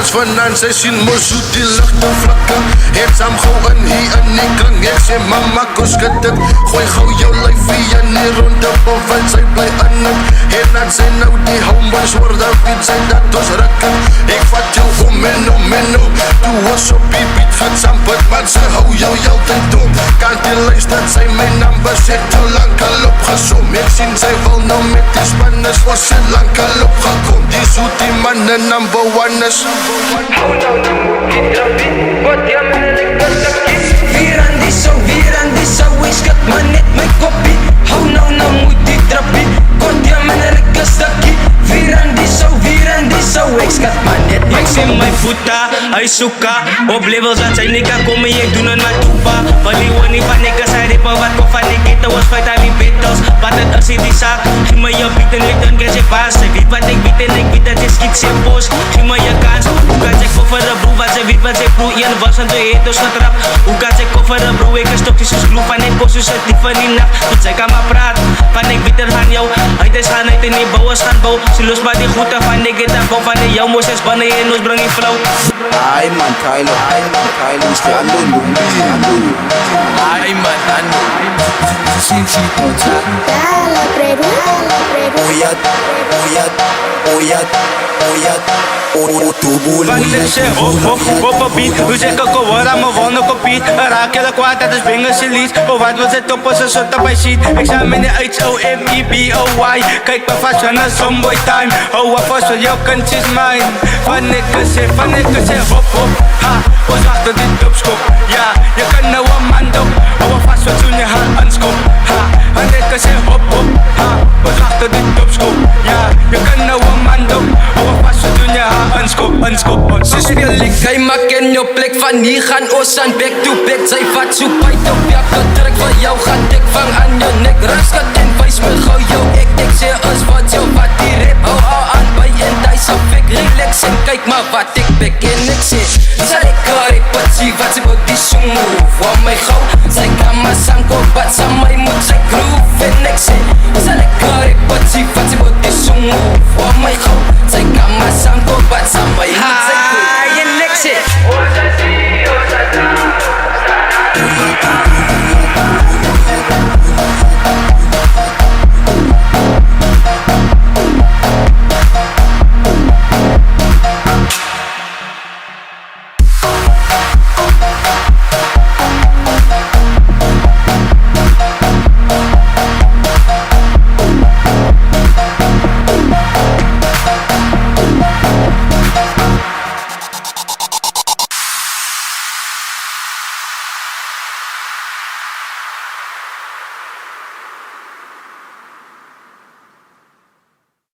plaats vandaan, zij zien me zoet die lucht en vlakken. Het saam gauw in hier in die kring, ek sê mama kom skud dit. Gooi gauw jou lyf hier in die ronde pop, want sy bly in het. En dan sy nou die homeboys word, dan weet sy dat ons rukken. Ek vat jou om en om en om, toe was op die beat gesamperd, maar sy hou jou altyd dom. Kan die lijst dat sy my naam bezet, te lang al opgesom. Ek sien sy wil nou met die spannes, was sy lang al opgekom. Die zoet die manne number one is. Hou nou nou moet die trappie, wat jy met een lekker stukkie. Weer aan die sou, ek skat maar net my koppie. Hou nou nou moet die trappie, wat jy met een lekker stukkie. Weer aan die sou, ek skat maar net my koppie. Ek sien my voeta, hy soeka, op levels dat sy nie kan kom en ek doen in my toepa. Van die oor nie van ek is hy rippe, wat kom van die kette, ons fight al die battles. Wat het is die saak, gee my jou beat en ek dan krijg jy paas. Sy weet wat ek weet en ek weet dat jy skiet sy post. Gee my jou kans, hoe kan sy koffer een broer, wat sy weet wat sy proe. Een was en twee het ons getrap, hoe kan sy koffer een broer. Ek is stokjes soos gloe van net kost, soos het die van die nacht. Tot sy kan maar praat, van ek weet er van jou. Uit is gaan uit en die bouwers gaan bouw. Sy los maar die goede van ek het aan kom van die jou moes is banne en ons bring die flow. Ay man, Kylo, Stiando, Ay man, ano Sinsi Pota, Van dit sê op een beat, hoe zeg ik al hoor aan mijn wonen kopiet. Raak je de kwaad, dat is bingen ze lies. Oh wat was het op als een soort op bij ziet. Ik sta met de uit O-M-E-B-O-Y. Kijk maar vast van een someboy time. Oh wat vast van jouw kant is mine. Van ik zeg hop hop, ha. Ons achter dit dopskop, ja. Je kan nou een man dop. Oh wat vast wat toen je haar aanskop, ha. Van ik zeg hop hop, ha. Ons achter dit dopskop, ja. Je kan nou een man dop. Oh wat vast wat toen je haar aanskop. Ze speel ik, hij maak in jou plek. Van hier gaan ons aan back to back. Zij vat zo bijt op jou gedrukt. Van jou gaat ik vang aan jou nek. Ruiskat en wijs me gauw jou ik zeg eens wat jou wat die rap. Hou aan bij en thuis op ik relax. En kijk maar wat ik bek en ik zeg. Zij kan ik wat zie wat ze wil die zoen move. Wat mij gauw, zij kan maar sang op wat ze mij